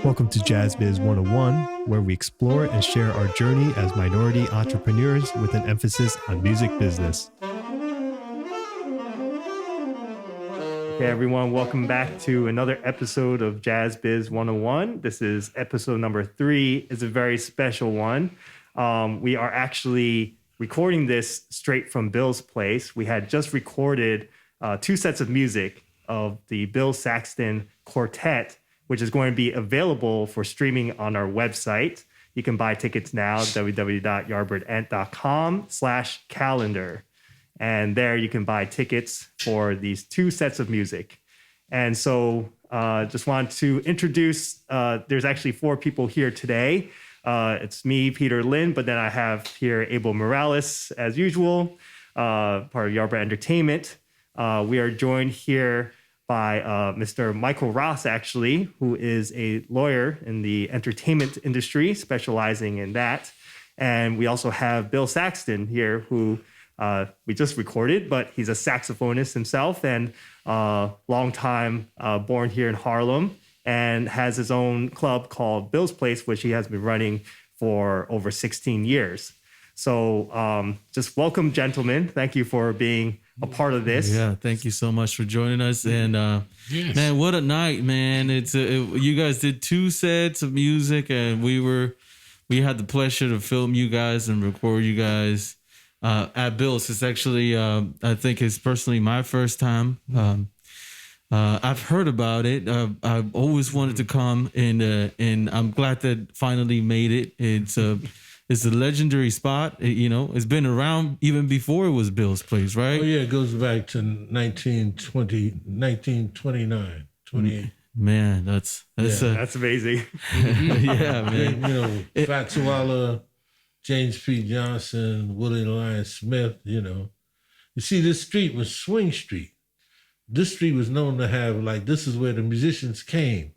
Welcome to Jazz Biz 101, where we explore and share our journey as minority entrepreneurs with an emphasis on music business. Okay, everyone, welcome back to another episode of Jazz Biz 101. This is episode number 3. It's a very special one. We are actually recording this straight from Bill's place. We had just recorded 2 sets of music of the Bill Saxton QUARTET, which is going to be available for streaming on our website. You can buy tickets now, www.yardbirdent.com/calendar. And there you can buy tickets for these 2 sets of music. And so just want to introduce, there's actually 4 people here today. It's me, Peter Lin, but then I have here Abel Morales, as usual, part of Yardbird Entertainment. We are joined here by Mr. Michael Ross, actually, who is a lawyer in the entertainment industry, specializing in that. And we also have Bill Saxton here, who we just recorded, but he's a saxophonist himself and long time born here in Harlem and has his own club called Bill's Place, which he has been running for over 16 years. So just welcome, gentlemen. Thank you for being a part of this. Yeah, thank you so much for joining us. And Yes. man, what a night, man! You guys did 2 sets of music, and we had the pleasure to film you guys and record you guys at Bill's. It's actually I think it's personally my first time. I've heard about it. I've always wanted to come, and I'm glad that finally made it. It's a legendary spot. It's been around even before it was Bill's Place, right? Oh, yeah, it goes back to 1929, 28. Man, that's amazing. Yeah, man. Fatsuala, James P. Johnson, Willie Lyon Smith, You see, this street was Swing Street. This street was known to have, this is where the musicians came.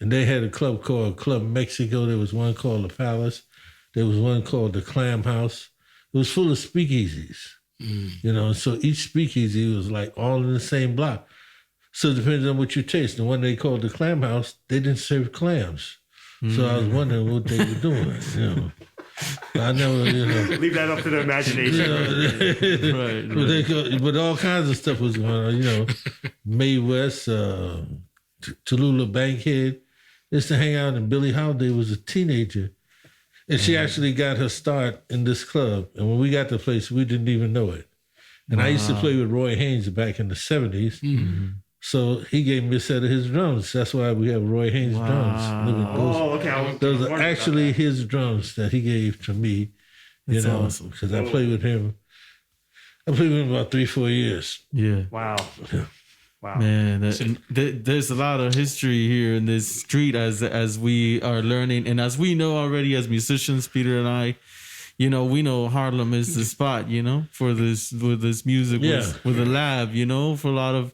And they had a club called Club Mexico. There was one called The Palace. There was one called the Clam House. It was full of speakeasies, So each speakeasy was all in the same block. So it depends on what you taste. The one they called the Clam House, they didn't serve clams. So I was wondering what they were doing, I never, Leave that up to the imagination. Right. But all kinds of stuff was going on, Mae West, Tallulah Bankhead. Used to hang out, and Billie Holiday was a teenager. And she actually got her start in this club. And when we got the place, we didn't even know it. And I used to play with Roy Haynes back in the 70s. Mm-hmm. So he gave me a set of his drums. That's why we have Roy Haynes drums. Those are actually his drums that he gave to me. That's awesome. Because I played with him. I played with him about 3-4 years. Yeah. Wow. Yeah. Wow. Man, there's a lot of history here in this street as we are learning. And as we know already as musicians, Peter and I, we know Harlem is the spot, for this music with a lab, for a lot of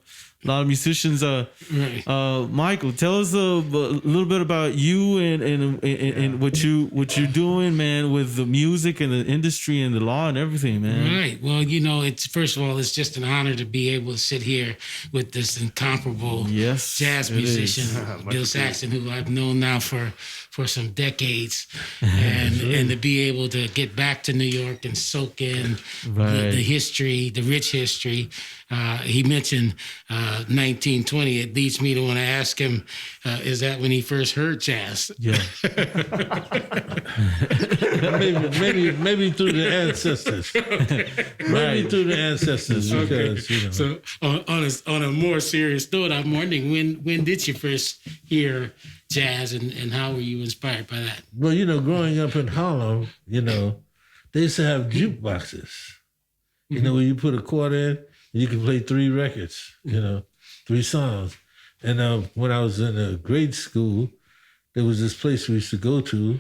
musicians. Michael, tell us a little bit about you and what you're doing, man, with the music and the industry and the law and everything, man. Right. Well, it's first of all, it's just an honor to be able to sit here with this incomparable jazz musician, Bill Saxton, who I've known now for some decades, and to be able to get back to New York and soak in the history, the rich history. He mentioned 1920. It leads me to want to ask him, is that when he first heard jazz? Yeah. maybe through the ancestors. Maybe through the ancestors. Because, So on a more serious note, I'm wondering, when did you first hear jazz and how were you inspired by that? Well, growing up in Harlem, they used to have jukeboxes. Where you put a quarter in, you can play 3 records, 3 songs. And when I was in grade school, there was this place we used to go to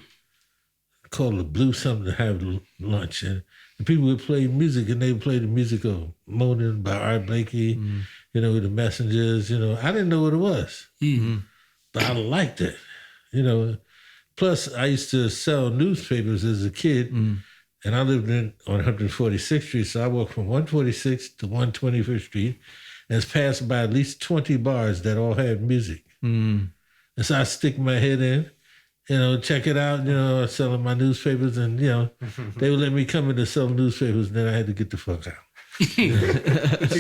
called the Blue something to have lunch. And the people would play music, and they would play the music of Moaning by Art Blakey, with the Messengers. I didn't know what it was, but I liked it, Plus, I used to sell newspapers as a kid, and I lived on 146th Street, so I walked from 146th to 125th Street, and it's passed by at least 20 bars that all had music. And And so I stick my head in, check it out, selling my newspapers. And, they would let me come in to sell newspapers. And then I had to get the fuck out. Too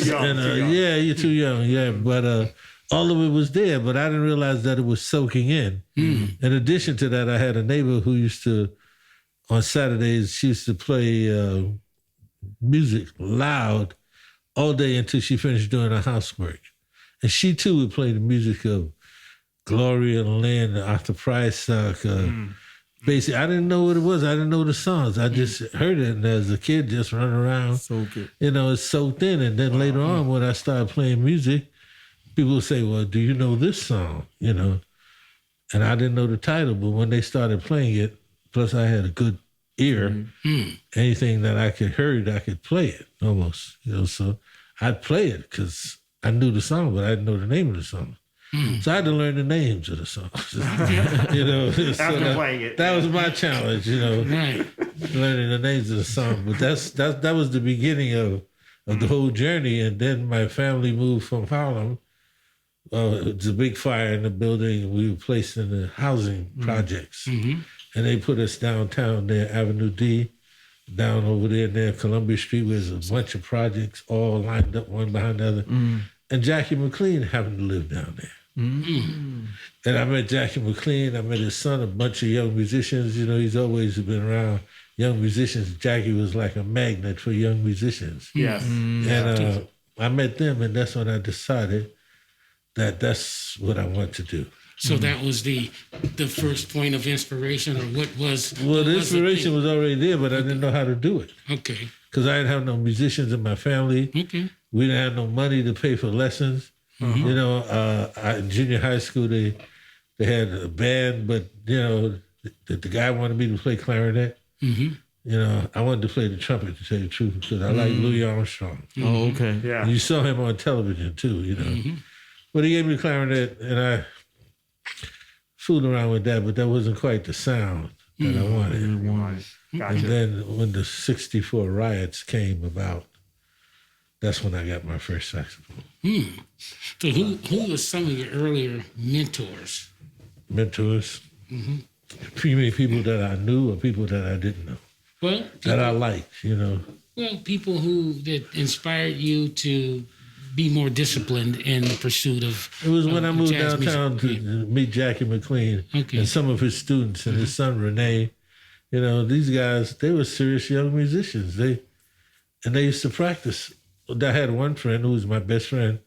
young. Yeah, you're too young. Yeah, but all of it was there, but I didn't realize that it was soaking in. In addition to that, I had a neighbor who used to, on Saturdays, she used to play music loud all day until she finished doing her housework. And she too would play the music of Gloria Lynn, Arthur Prysock. Basically, I didn't know what it was. I didn't know the songs. I just heard it, and as a kid, just running around. Soak it. It's soaked in. And then later on, when I started playing music, people would say, well, do you know this song? And I didn't know the title, but when they started playing it, plus I had a good ear, anything that I could hear, I could play it almost. So I'd play it because I knew the song, but I didn't know the name of the song. So I had to learn the names of the songs. So playing it. That was my challenge, learning the names of the song. But that was the beginning of the whole journey. And then my family moved from Harlem. It was a big fire in the building. We were placed in the housing projects. And they put us downtown there, Avenue D, down over there near Columbia Street, where there's a bunch of projects all lined up one behind the other. And Jackie McLean happened to live down there. And I met Jackie McLean. I met his son, a bunch of young musicians. He's always been around young musicians. Jackie was like a magnet for young musicians. Yes. And I met them, and that's when I decided that that's what I want to do. So that was the first point of inspiration, or what was? Well, the inspiration was already there, but I didn't know how to do it. Okay. Because I didn't have no musicians in my family. Okay. We didn't have no money to pay for lessons. In junior high school, they had a band, but the guy wanted me to play clarinet. I wanted to play the trumpet, to tell you the truth, because I like Louis Armstrong. Oh, okay. Yeah. And you saw him on television too, But he gave me the clarinet, and I fooled around with that, but that wasn't quite the sound that I wanted. Gotcha. And then when the '64 riots came about, that's when I got my first saxophone. So who was some of your earlier mentors? Mentors? You mean people that I knew or people that I didn't know? Well, that I liked, Well, people that inspired you to be more disciplined in the pursuit of. It was when I moved downtown music. to meet Jackie McLean and some of his students and his son Renee. These guys, they were serious young musicians. They used to practice. I had one friend who was my best friend.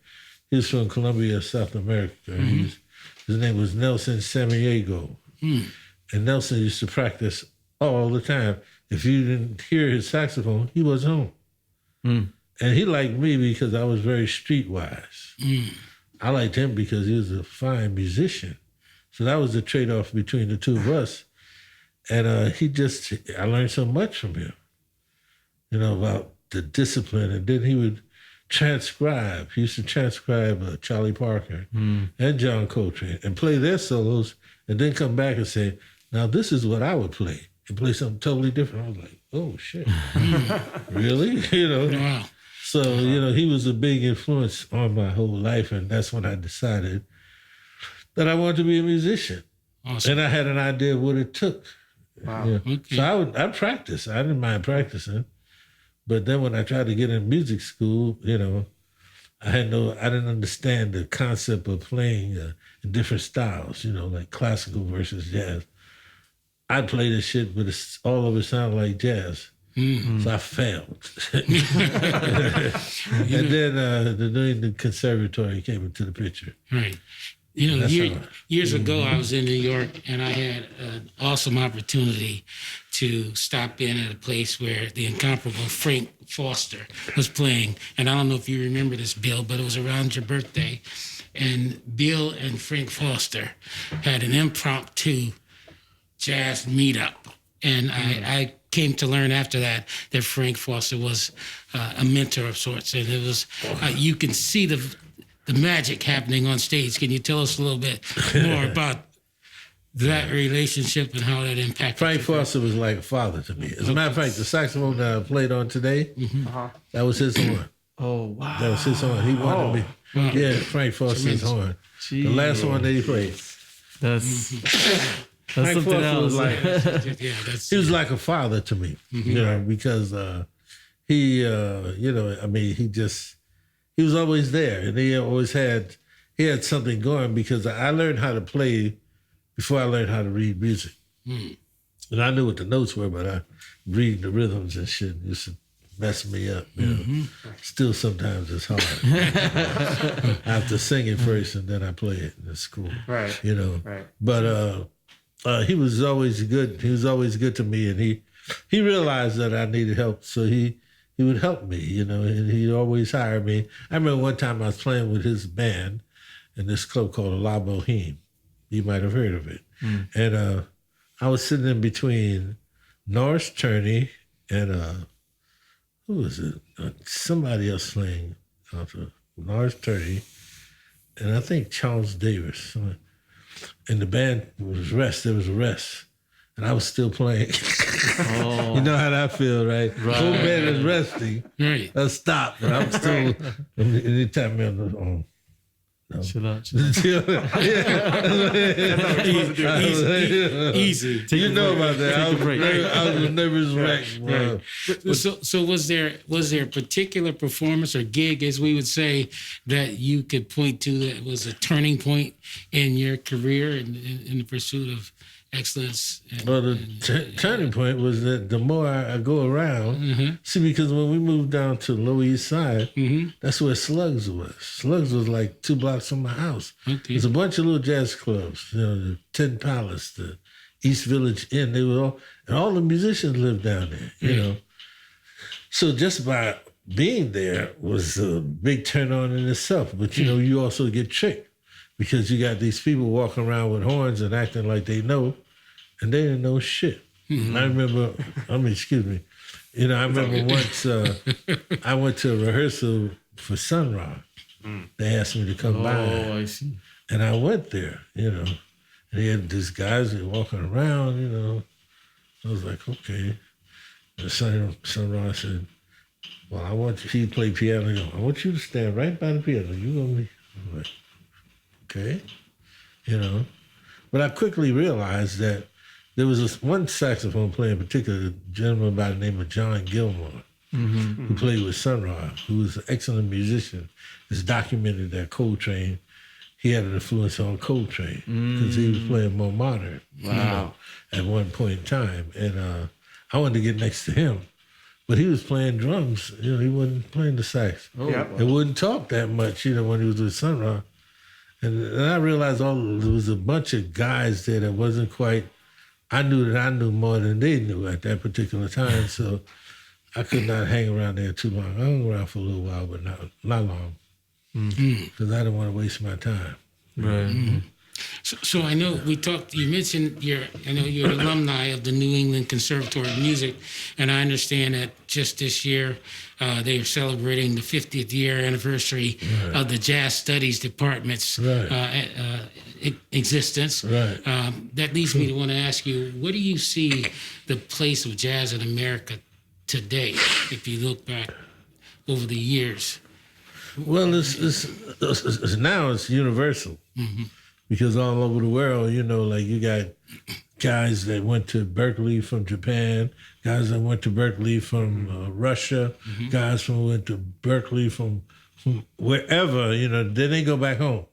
He was from Colombia, South America. His name was Nelson Samaniego. And Nelson used to practice all the time. If you didn't hear his saxophone, he wasn't home. And he liked me because I was very streetwise. I liked him because he was a fine musician. So that was the trade-off between the two of us. And I learned so much from him, about the discipline. And then he would transcribe. He used to transcribe Charlie Parker and John Coltrane and play their solos and then come back and say, now this is what I would play, and play something totally different. I was like, oh, shit. Really? Wow. So, he was a big influence on my whole life, and that's when I decided that I wanted to be a musician. Awesome. And I had an idea of what it took. Wow. Okay. So I practiced. I didn't mind practicing. But then when I tried to get in music school, I didn't understand the concept of playing in different styles, like classical versus jazz. I'd play this shit, but all of it sounded like jazz. So I failed. And then the England Conservatory came into the picture. Right. Years ago, I was in New York, and I had an awesome opportunity to stop in at a place where the incomparable Frank Foster was playing. And I don't know if you remember this, Bill, but it was around your birthday. And Bill and Frank Foster had an impromptu jazz meetup. And I came to learn after that Frank Foster was a mentor of sorts. And it was, you can see the magic happening on stage. Can you tell us a little bit more about that relationship and how that impacted Frank Foster was like a father to me. As a matter of fact, the saxophone that I played on today, that was his horn. Oh, wow. That was his horn. He wanted me. Yeah, Frank Foster's horn. The last one that he played. That's Frank something Foster else. was like, he was like a father to me, you know, because he, you know, I mean, he was always there, and he had something going, because I learned how to play before I learned how to read music. And I knew what the notes were, but I reading the rhythms and shit used to mess me up. You know? Still sometimes it's hard. I have to sing it first and then I play it in school. Right. You know. Right. But he was always good. He was always good to me, and he realized that I needed help, so he would help me. You know, and he always hired me. I remember one time I was playing with his band in this club called La Boheme. You might have heard of it. And I was sitting in between Norris Turney and who was it? Somebody else playing. Norris Turney, and I think Charles Davis. And the band was rest. There was a rest, and I was still playing. Oh. You know how that feel, right? The whole band is resting. Right. I stopped, and I'm still. And he tapped me on the arm. No. Chill out. Easy. You know about that. I was a nervous wreck. Right. So was there a particular performance or gig, as we would say, that you could point to that was a turning point in your career in the pursuit of excellence? Well, the turning point was that the more I go around, see, because when we moved down to Lower East Side, that's where Slugs was. Slugs was like 2 blocks from my house. Okay. There's a bunch of little jazz clubs, you know, the Tin Palace, the East Village Inn. They were all the musicians lived down there, you know. So just by being there was a big turn on in itself. But, you know, you also get tricked, because you got these people walking around with horns and acting like they know, and they didn't know shit. I remember, excuse me. You know, I remember once I went to a rehearsal for Sun Ra. They asked me to come by. Oh, I see. And I went there, you know. And they had these guys that were walking around, you know. I was like, okay. And Sun Ra said, well, I want you, he played piano. I want you to stand right by the piano. You're going to be, I'm like, okay, you know. But I quickly realized that there was this one saxophone player in particular, a gentleman by the name of John Gilmore, who played with Sun Ra, who was an excellent musician. It's documented that Coltrane, he had an influence on Coltrane because he was playing more modern, you know, at one point in time. And I wanted to get next to him, but he was playing drums. You know, he wasn't playing the sax. He wouldn't talk that much, you know, when he was with Sun Ra. And I realized there was a bunch of guys there that wasn't quite, I knew that I knew more than they knew at that particular time. So I could not hang around there too long. I hung around for a little while, but not long. Because I didn't want to waste my time. Right. So I know you mentioned you're an alumni of the New England Conservatory of Music, and I understand that just this year they are celebrating the 50th year anniversary of the Jazz Studies Department's existence. Right. That leads me to want to ask you, what do you see the place of jazz in America today, if you look back over the years? Well, it's now it's universal. Because all over the world, you know, like you got guys that went to Berkeley from Japan, guys that went to Berkeley from Russia, guys who went to Berkeley from wherever, you know, then they go back home.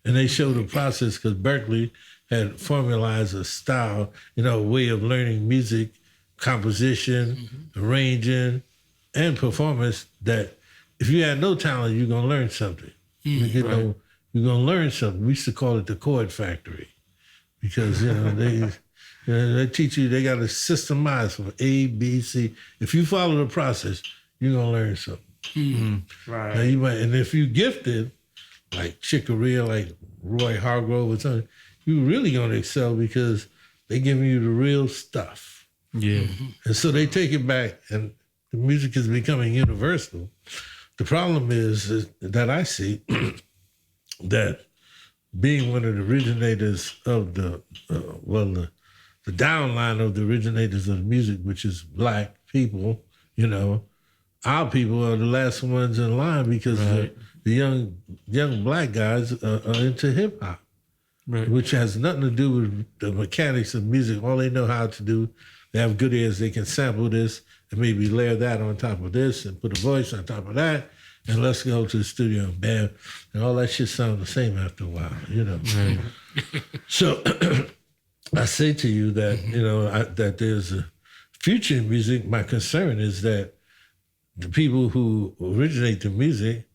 And they show the process because Berkeley had formalized a style, you know, a way of learning music, composition, arranging, and performance that if you had no talent, you're going to learn something. You know, you're going to learn something. We used to call it the chord factory because, you know, they teach you, they got to systemize from A, B, C. If you follow the process, you're going to learn something. Right. Now you might, and if you're gifted, like Chick Corea, like Roy Hargrove or something, you're really going to excel because they're giving you the real stuff. Yeah. And so they take it back and the music is becoming universal. The problem is that I see that being one of the originators of the downline of the originators of music, which is Black people, you know, our people are the last ones in line because the young Black guys are into hip hop. right. which has nothing to do with the mechanics of music. All they know how to do, they have good ears. They can sample this and maybe layer that on top of this and put a voice on top of that. And let's go to the studio and bam. And all that shit sounds the same after a while, Right. So I say to you that, that there's a future in music. My concern is that the people who originate the music,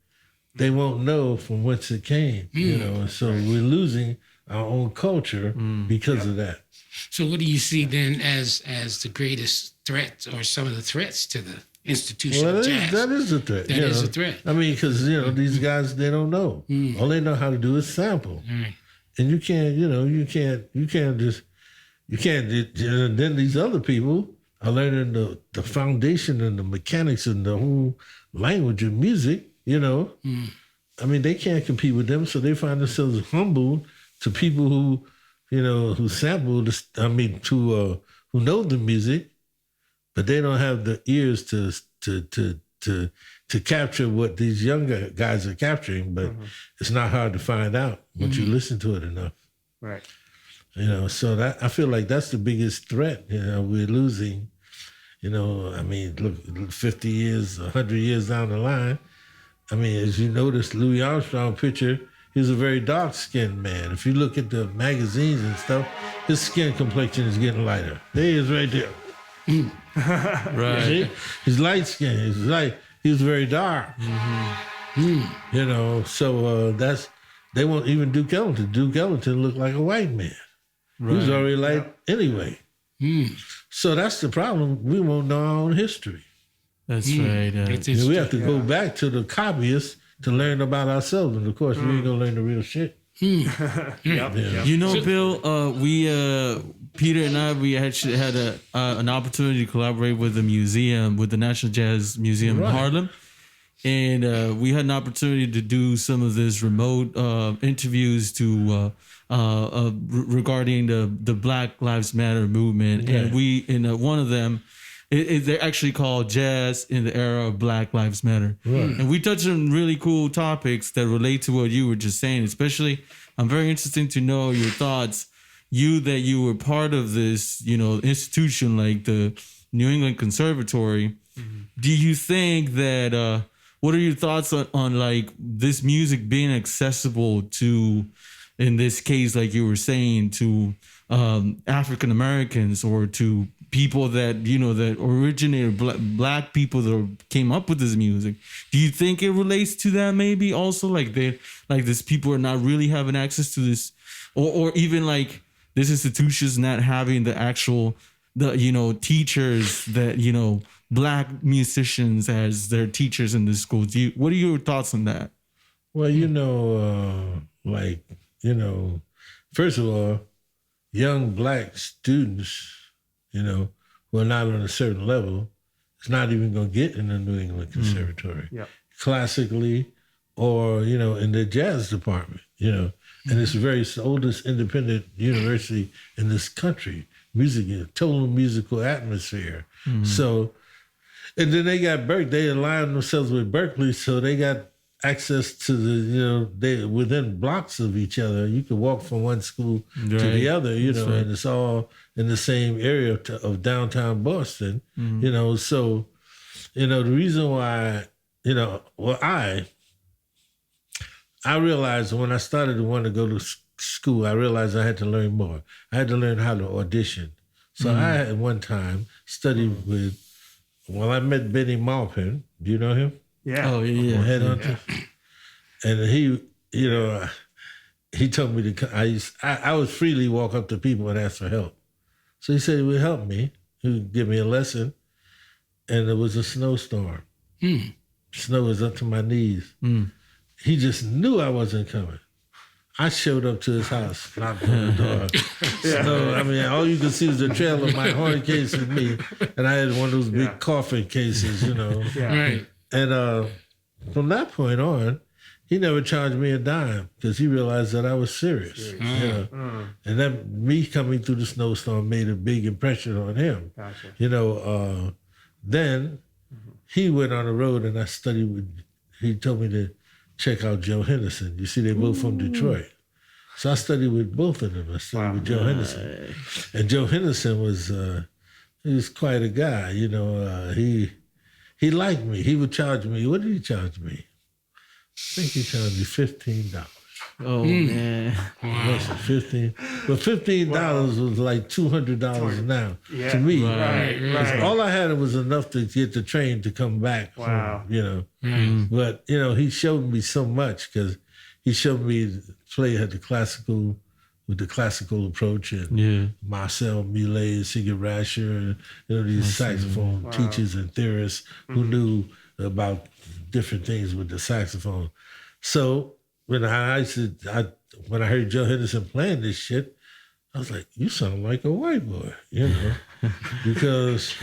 they won't know from whence it came, and so we're losing our own culture because of that. So what do you see then as the greatest threats or some of the threats to the institution of jazz? That is a threat. That is a threat. I mean, because, these guys, they don't know. All they know how to do is sample. Right. And you can't, then these other people are learning the foundation and the mechanics and the whole language of music, I mean, they can't compete with them, so they find themselves humbled to people who, who sample, who know the music, but they don't have the ears to capture what these younger guys are capturing, but it's not hard to find out once you listen to it enough. Right. So that I feel like that's the biggest threat. We're losing. I mean, look, 50 years, 100 years down the line. I mean, as you notice, Louis Armstrong picture, he was a very dark-skinned man. If you look at the magazines and stuff, his skin complexion is getting lighter. There he is right there. Right. See? He's light-skinned. He was very dark. So they won't even Duke Ellington. Duke Ellington looked like a white man. Right. He was already light anyway. So that's the problem. We won't know our own history. That's right. We have to go back to the copyists to learn about ourselves. And of course, we ain't going to learn the real shit. Bill, Peter and I, we actually had an opportunity to collaborate with the museum, with the National Jazz Museum in Harlem. And we had an opportunity to do some of this remote interviews regarding the Black Lives Matter movement. Yeah. And we, in one of them, they're actually called Jazz in the Era of Black Lives Matter. Right. And we touched on really cool topics that relate to what you were just saying. Especially, I'm very interested to know your thoughts. That you were part of this, institution like the New England Conservatory. Do you think that, what are your thoughts on like this music being accessible to, in this case, like you were saying, to African Americans or to people that, that originated, black people that came up with this music? Do you think it relates to that maybe also? Like this people are not really having access to this, or even like this institution's not having the actual, teachers that, Black musicians as their teachers in the schools. What are your thoughts on that? Well, first of all, young Black students, who are not on a certain level, is not even going to get in the New England Conservatory. Classically, or, in the jazz department, and it's the very oldest independent university in this country, total musical atmosphere. So, and then they got they aligned themselves with Berkeley, so they got access to they within blocks of each other. You can walk from one school to the other, and it's all in the same area of downtown Boston, So, the reason why, I realized when I started to want to go to school, I realized I had to learn more. I had to learn how to audition. So I at one time studied with. Well, I met Benny Maupin. Do you know him? Yeah. Oh, yeah. Headhunter. And he, he told me to. I would freely walk up to people and ask for help. So he said he would help me. He would give me a lesson, and it was a snowstorm. Snow was up to my knees. He just knew I wasn't coming. I showed up to his house, knocked on the door. So, all you could see was the trail of my horn case and me. And I had one of those big coffin cases, Right. And from that point on, he never charged me a dime because he realized that I was serious. And then me coming through the snowstorm made a big impression on him. Gotcha. Then he went on the road and I studied he told me to check out Joe Henderson. You see, they're both from Detroit. So I studied with both of them. I studied with Joe Henderson. And Joe Henderson was, he was quite a guy, you know. He liked me. He would charge me. What did he charge me? I think he charged me $15. Oh man! Wow. 15, but $15 was like $200 now to me. Right. All I had was enough to get the train to come back. Wow. From, you know, but you know, he showed me so much because he showed me to play at the classical with the classical approach and Marcel Millet, Sigurd Rascher, and you know these saxophone teachers and theorists who knew about different things with the saxophone. So. When I heard Joe Henderson playing this shit, I was like, "You sound like a white boy," you know, because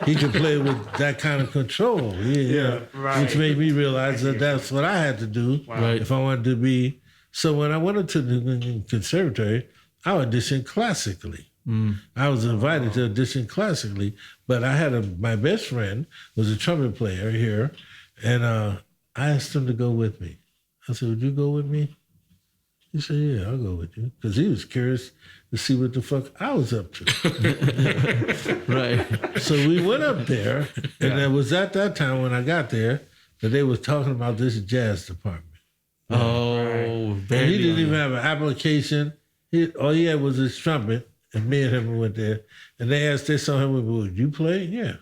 he could play with that kind of control. Which made me realize that that's what I had to do if I wanted to be. So when I went into the England Conservatory, I auditioned classically. I was invited to audition classically, but I had my best friend was a trumpet player here, and I asked him to go with me. I said, "Would you go with me?" He said, "Yeah, I'll go with you." Because he was curious to see what the fuck I was up to. Right. So we went up there, and it was at that time when I got there that they was talking about this jazz department. Oh, and he didn't even have an application. All he had was his trumpet, and me and him went there. And they saw him, "Would you play?" "Yeah."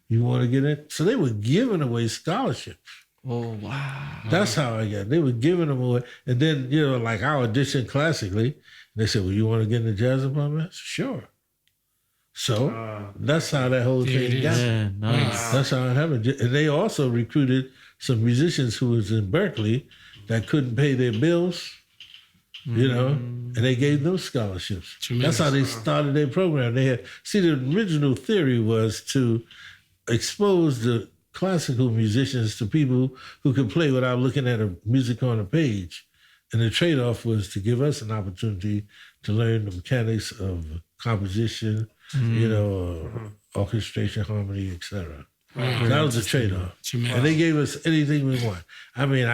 "You want to get in?" So they were giving away scholarships. Oh, wow. That's how I got. They were giving them away. And then, you know, like I auditioned classically. And they said, "Well, you want to get in the jazz department?" I said, "Sure." So that's how that whole thing got. Yeah, nice. That's how it happened. And they also recruited some musicians who was in Berkeley that couldn't pay their bills, you know, and they gave them scholarships. Tremendous. That's how they started their program. They had, the original theory was to expose the classical musicians to people who could play without looking at a music on a page. And the trade-off was to give us an opportunity to learn the mechanics of composition, you know, orchestration, harmony, etc. That was the trade-off. And they gave us anything we want. I mean,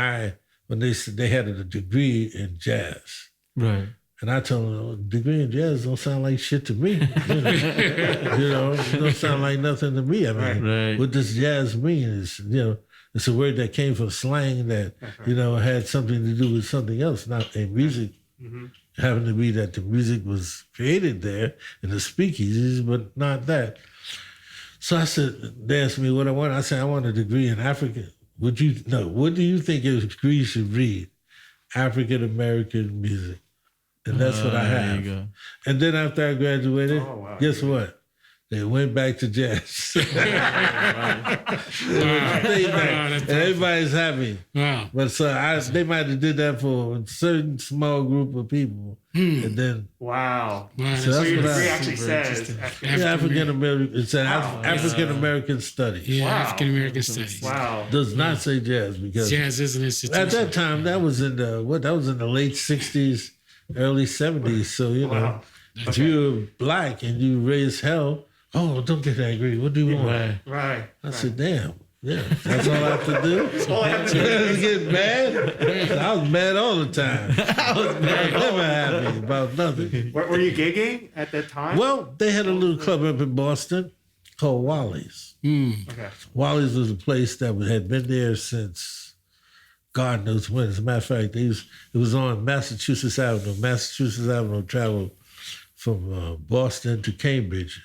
when they said they had a degree in jazz. Right. And I told them, degree in jazz don't sound like shit to me. You know, it don't sound like nothing to me. I mean, what does jazz mean is, you know, it's a word that came from slang that, you know, had something to do with something else, not a music. It happened to be that the music was created there in the speakeasies, but not that. So I said, they asked me what I want. I said, I want a degree in African. What do you think a degree should read? African American music. And that's what I have. And then after I graduated, guess what? They went back to jazz. And everybody's happy. Wow. But so they might have did that for a certain small group of people. And then wow. So your degree actually says African American. It's African American Studies. Yeah, African American Studies. Wow. Does not say jazz because jazz is an institution. At that time, that was in the late 60s, early 70s. So you know, if you were black and you raised hell, oh, don't get angry. What do you want? Right. I said, damn. Yeah, that's all I have to do. All I have to do. Get mad. I was mad all the time. I was never happy about nothing. Were you gigging at that time? Well, they had a little club up in Boston called Wally's. Okay. Wally's was a place that had been there since God knows when. As a matter of fact, it was on Massachusetts Avenue. Massachusetts Avenue traveled from Boston to Cambridge.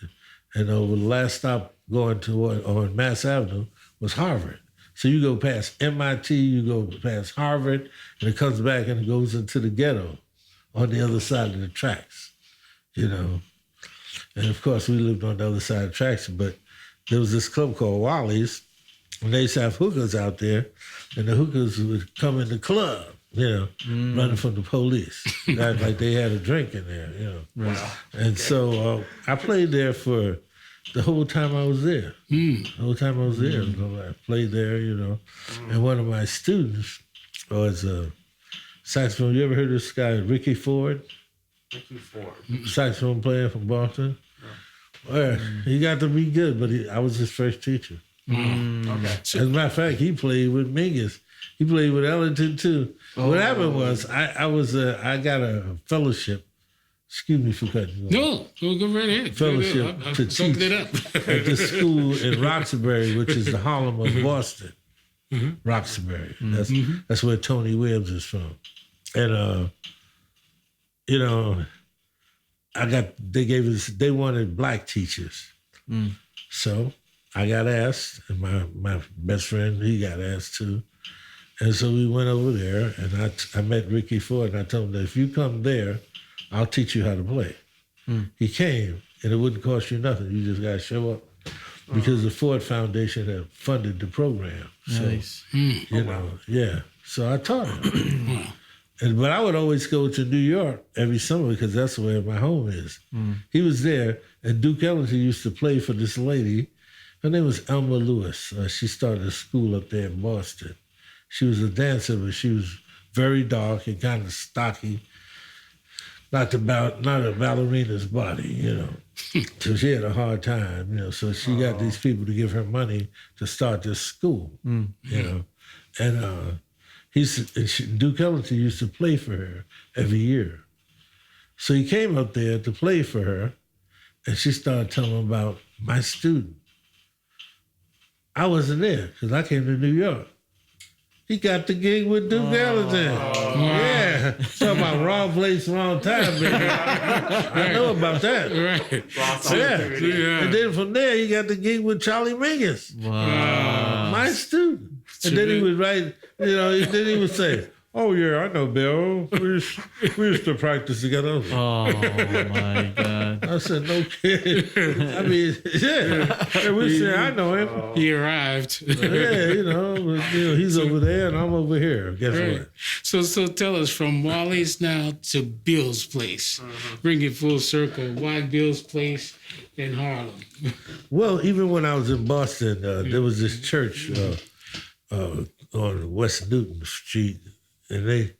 And over the last stop going on Mass Avenue was Harvard. So you go past MIT, you go past Harvard, and it comes back and it goes into the ghetto on the other side of the tracks, you know. And of course, we lived on the other side of the tracks, but there was this club called Wally's, and they used to have hookers out there, and the hookers would come in the club, you know, running from the police. Like they had a drink in there, you know. Wow. And so I played there for the whole time I was there. The whole time I was there, I played there, you know. And one of my students was a saxophone. You ever heard of this guy, Ricky Ford? Ricky Ford. Saxophone player from Boston. Well, he got to be good, but I was his first teacher. Okay. As a matter of fact, he played with Mingus. He played with Ellington too. What happened was I got a fellowship. Excuse me for cutting you off. No, go right ahead. Fellowship to teach it up. at this school in Roxbury, which is the Harlem of Boston. Roxbury. That's where Tony Williams is from. And they wanted black teachers. So I got asked, and my best friend, he got asked too. And so we went over there, and I met Ricky Ford, and I told him that if you come there, I'll teach you how to play. He came, and it wouldn't cost you nothing. You just got to show up because the Ford Foundation had funded the program. Nice. So, So I taught him. But I would always go to New York every summer because that's where my home is. He was there, and Duke Ellington used to play for this lady. Her name was Elma Lewis. She started a school up there in Boston. She was a dancer, but she was very dark and kind of stocky. Not a ballerina's body, So she had a hard time, So she got these people to give her money to start this school, And Duke Ellington used to play for her every year. So he came up there to play for her, and she started telling him about my student. I wasn't there because I came to New York. He got the gig with Duke Ellington. Yeah. Talking about wrong place, wrong time, baby. I know about that. Right. Yeah. And then from there, he got the gig with Charlie Mingus. Wow. My student. And then he would write, then he would say, "Oh, yeah, I know Bill. We used to practice together." Oh, my God. I said, "No kidding." I mean, And we said, "I know him." He arrived. He's over there and I'm over here. Guess what? So tell us, from Wally's now to Bill's Place. Bring it full circle. Why Bill's Place in Harlem? Well, even when I was in Boston, there was this church on West Newton Street. And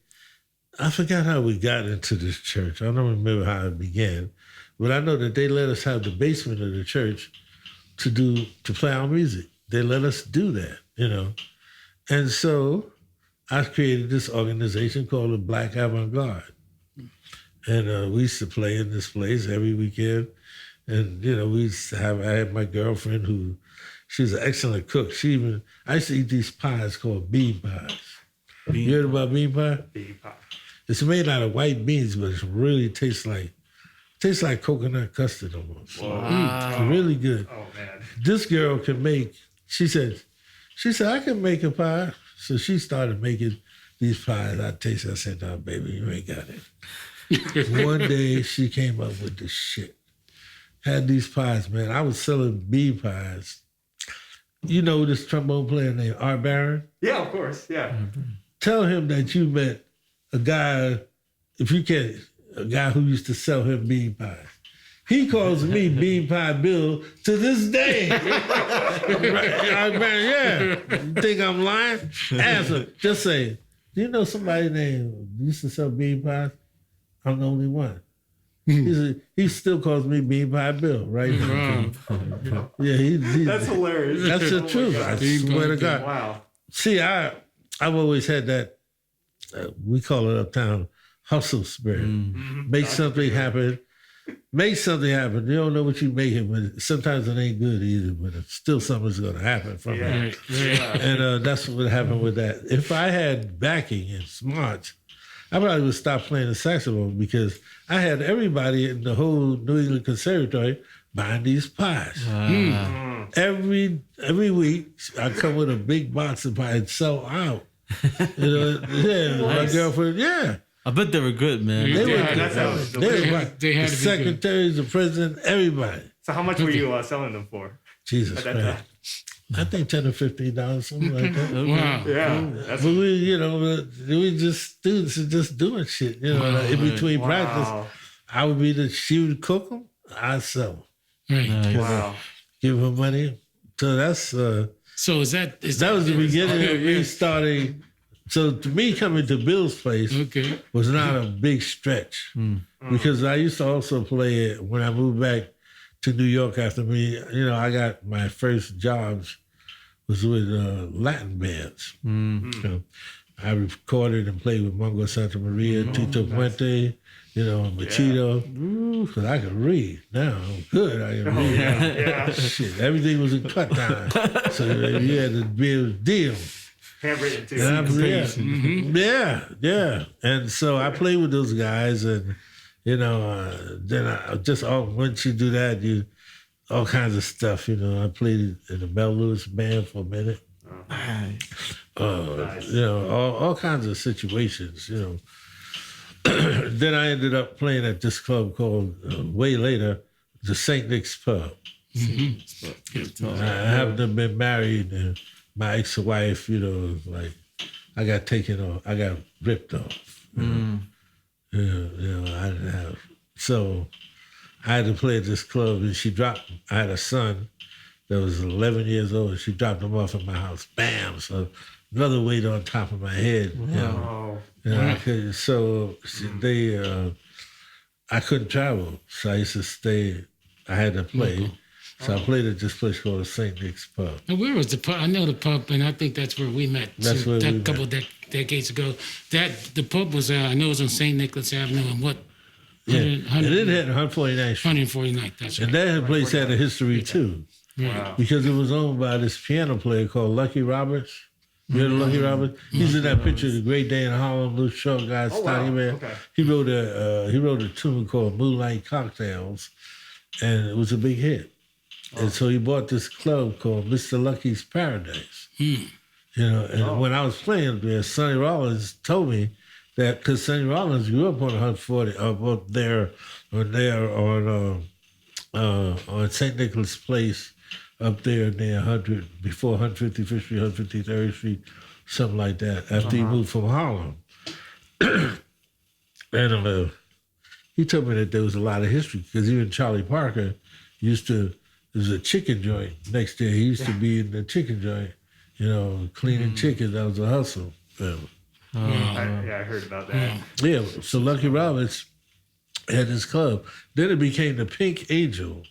I forgot how we got into this church. I don't remember how it began, but I know that they let us have the basement of the church to play our music. They let us do that, And so I created this organization called the Black Avant-Garde. And we used to play in this place every weekend. And, we used to I had my girlfriend who, she was an excellent cook. I used to eat these pies called bean pies. You heard about bean pie? Bean pie. It's made out of white beans, but it really tastes like coconut custard almost. Wow. It's really good. Oh, man. This girl can make, she said, I can make a pie. So she started making these pies. I tasted it. I said, "No, baby, you ain't got it." One day she came up with this shit. Had these pies, man. I was selling bean pies. You know this trombone player named Art Barron? Yeah, of course. Yeah. Tell him that you met a guy, if you can, a guy who used to sell him bean pies. He calls me Bean Pie Bill to this day. Yeah. You think I'm lying? Ask him. Just say, "Do you know somebody named used to sell bean pies?" I'm the only one. He still calls me Bean Pie Bill right now. Yeah, That's hilarious. That's the truth. I swear to God. Wow. See, I've always had that, we call it uptown, hustle spirit. Make something happen. Make something happen. You don't know what you're making, but sometimes it ain't good either, but still something's going to happen from it. Yeah. And that's what happened with that. If I had backing and smarts, I probably would stop playing the saxophone because I had everybody in the whole New England Conservatory buying these pies. Every week, I come with a big box of pies and sell out. My girlfriend, I bet they were good, man. They were that sounds delicious. the secretaries, the president, everybody. So how much were you selling them for? Jesus At that Christ. time? I think $10 or $15, something like that. Wow. Yeah. But we just students are just doing shit. In between practice, I would she would cook them, I'd sell them. Nice. Wow. Give her money. So that's So that was the beginning of me starting. So to me, coming to Bill's Place was not a big stretch because I used to also play it when I moved back to New York after me. I got my first jobs was with Latin bands. So I recorded and played with Mongo Santa Maria, Tito Puente, Machito. Because I could read. Now I'm good. I can read. Shit, everything was in cut time. So you had to be able to deal. Handwritten too. Yeah. And so I played with those guys, and then I just once you do that, all kinds of stuff. I played in the Mel Lewis band for a minute. All kinds of situations. Then I ended up playing at this club called way later, the St. Nick's Pub. I happened to have been married, and my ex-wife, I got taken off. I got ripped off. I didn't have. So I had to play at this club, and she dropped. I had a son that was 11 years old, and she dropped him off at my house. Bam! So another weight on top of my head. I couldn't travel, so I used to stay. I had to play. So I played at this place called the St. Nick's Pub. Now, where was the pub? I know the pub, and I think that's where we met. That's where we met. A couple of decades ago. The pub was, I know it was on St. Nicholas Avenue, and what? Yeah, and it had 149th Street. 149th, that's right. And that place had a history too. Right. Because it was owned by this piano player called Lucky Roberts. You know Lucky Roberts? He's in that picture, the great day in Harlem, little short guy, stocky man. Okay. He wrote a tune called Moonlight Cocktails, and it was a big hit. And so he bought this club called Mr. Lucky's Paradise. And when I was playing there, Sonny Rollins told me that, because Sonny Rollins grew up on 140, up there on St. Nicholas Place, up there near 100, before 155th Street, 153rd Street, something like that, after he moved from Harlem. And he told me that there was a lot of history, because even Charlie Parker there's a chicken joint next there. He used to be in the chicken joint, cleaning chickens. That was a hustle. I heard about that. Yeah, so Lucky Roberts had his club. Then it became the Pink Angel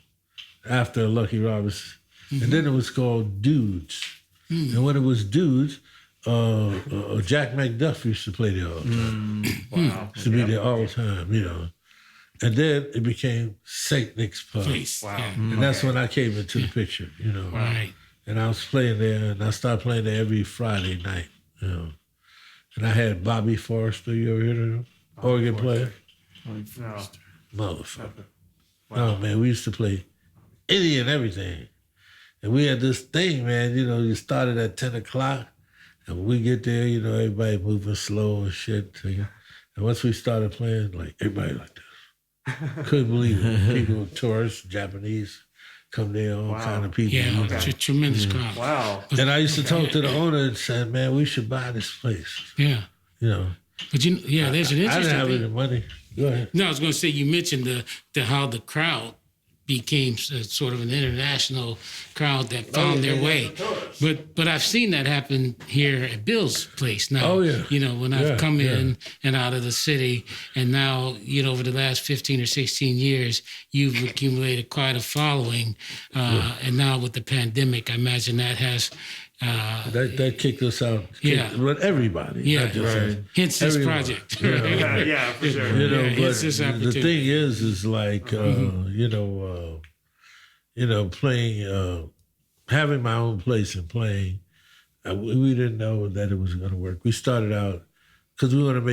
after Lucky Roberts. And then it was called Dudes. And when it was Dudes, Jack McDuff used to play there all the time. Used to be there all the time, And then it became St. Nick's Pub. Wow. And that's when I came into the picture, Right. And I was playing there, and I started playing there every Friday night, And I had Bobby Forrester, you ever heard of him? Organ player. No. Motherfucker. Oh, man, we used to play any and everything. And we had this thing, man, you started at 10 o'clock, and when we get there, everybody moving slow and shit. And once we started playing, everybody like this. Couldn't believe it. People, tourists, Japanese, come there, all kind of people. Yeah, tremendous crowd. Wow. And I used to talk to the owner and say, man, we should buy this place. Yeah. But there's an interesting thing. I didn't have any money. Go ahead. No, I was going to say, you mentioned how the crowd became sort of an international crowd that found their way. But I've seen that happen here at Bill's place now. Oh, yeah. When I've come in and out of the city, and now, over the last 15 or 16 years, you've accumulated quite a following. And now with the pandemic, I imagine that has... that kicked us out. But everybody. Yeah. Not just us. Hence this project. For sure. But the thing is like, playing, having my own place and playing, we didn't know that it was going to work. We started out, because we want to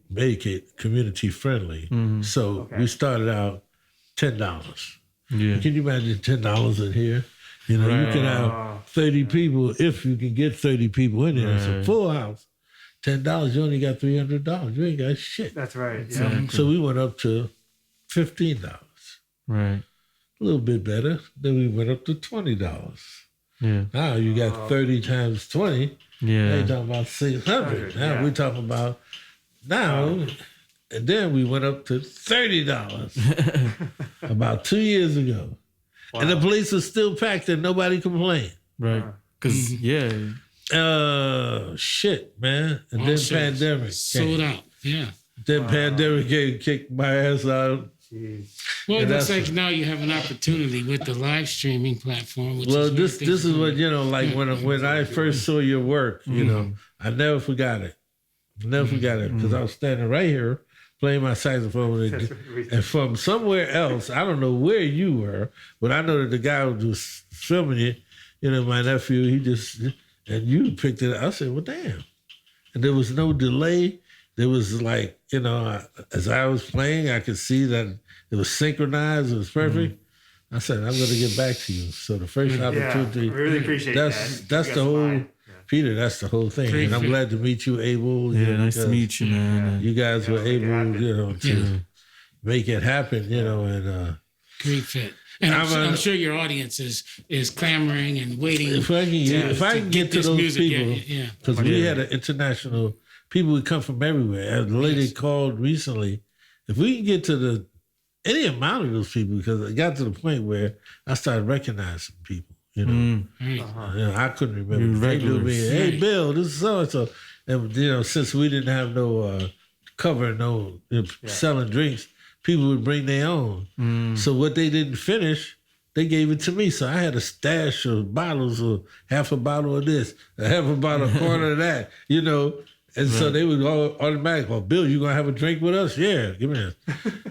make it community friendly. So we started out $10. Yeah. Can you imagine $10 in here? You can have 30 people, if you can get 30 people in there. It's a full house. $10, you only got $300. You ain't got shit. That's right. Yeah. So we went up to $15. Right. A little bit better. Then we went up to $20. Yeah. Now you got 30 times 20. Yeah. Now you're talking about 600. Now we're talking about and then we went up to $30 about 2 years ago. Wow. And the place was still packed and nobody complained. Right. Because, shit, man. And then pandemic sold came. out. Yeah. Then pandemic came, kicked my ass out. Well, it looks like now you have an opportunity with the live streaming platform. Which this is what, like when I first saw your work, I never forgot it. Never forgot it, because I was standing right here playing my saxophone, and from somewhere else, I don't know where you were, but I know that the guy who was filming it, my nephew, and you picked it up. I said, well, damn. And there was no delay. There was like, as I was playing, I could see that it was synchronized. It was perfect. I said, I'm going to get back to you. So the first opportunity. I really appreciate that. That's the whole, Peter, that's the whole thing. And I'm glad to meet you, Abel. Yeah, nice to meet you, man. You guys were able, to make it happen, and great fit. And I'm sure your audience is clamoring and waiting. If I can get to those music, people, because we had an international, people would come from everywhere. As the lady called recently, if we can get to any amount of those people, because it got to the point where I started recognizing people. I couldn't remember. They knew me. Hey, Bill, this is so and so. And since we didn't have no cover, selling drinks, people would bring their own. So what they didn't finish, they gave it to me. So I had a stash of bottles, of half a bottle of this, a half a bottle, a quarter of that. And so they would all automatically, well, Bill, you gonna have a drink with us? Yeah, give me this.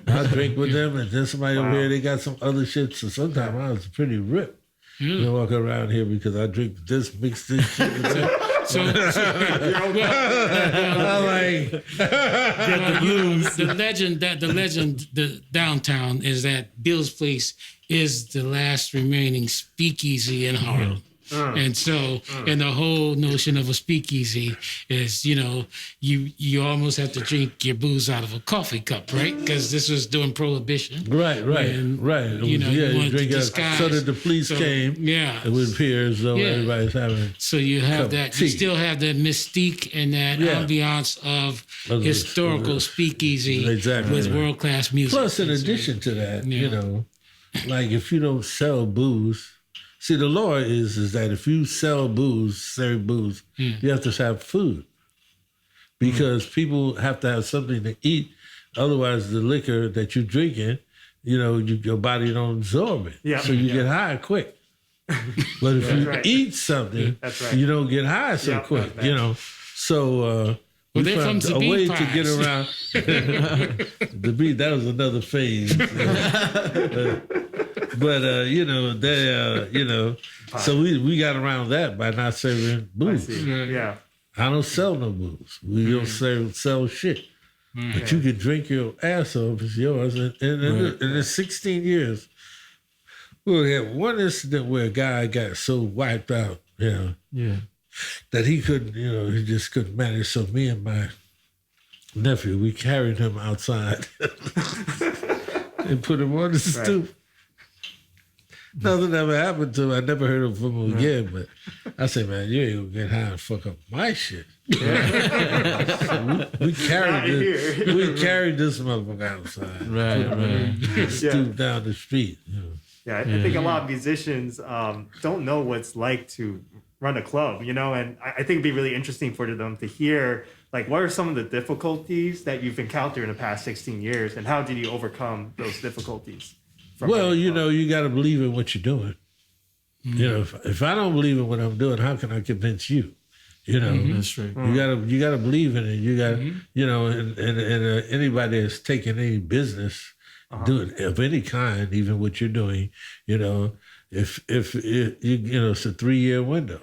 I'll drink with them, and then somebody over here, they got some other shit. So sometimes I was pretty ripped. Walk around here because I drink this, mix this shit with that. Get the blues. The legend downtown is that Bill's Place is the last remaining speakeasy in Harlem. And so, and the whole notion of a speakeasy is, you almost have to drink your booze out of a coffee cup, right? Because this was during Prohibition. Right. You drink it so that the police came. Yeah. It would appear as though everybody's having. So you have that. You still have that mystique and that ambiance of historical speakeasy with world-class music. Plus, in addition to that, like if you don't sell booze. See, the law is that if you sell booze, serve booze, you have to have food. Because people have to have something to eat. Otherwise, the liquor that you're drinking, your body don't absorb it. Yeah. So you get high quick. But if you eat something, you don't get high so quick, So we found a way to get around. The beat, that was another phase. But so we got around that by not serving booze. I don't sell no booze. We don't sell shit. But you can drink your ass off, it's yours. And in 16 years, we had one incident where a guy got so wiped out, that he couldn't, he just couldn't manage. So me and my nephew, we carried him outside and put him on the stoop. Nothing ever happened to him. I never heard of him again, but I said, man, you ain't gonna get high and fuck up my shit. So we carried this motherfucker outside. Right. Stoop down the street. I think a lot of musicians don't know what it's like to run a club, and I think it'd be really interesting for them to hear, like, what are some of the difficulties that you've encountered in the past 16 years, and how did you overcome those difficulties? Well, you got to believe in what you're doing. If I don't believe in what I'm doing, how can I convince you? That's right. You got to believe in it. You got, and anybody that's taking any business, doing of any kind, even what you're doing, if it's a 3-year window.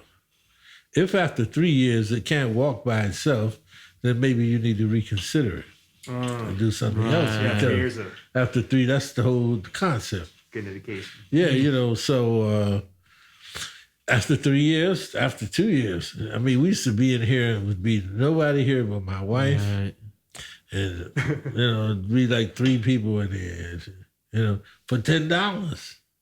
If after 3 years it can't walk by itself, then maybe you need to reconsider it. And do something else. Yeah, after 3, that's the whole concept. Good indication. Yeah, so after 3 years, after 2 years, I mean, we used to be in here and would be nobody here but my wife. Right. And, it'd be like 3 people in here, for $10.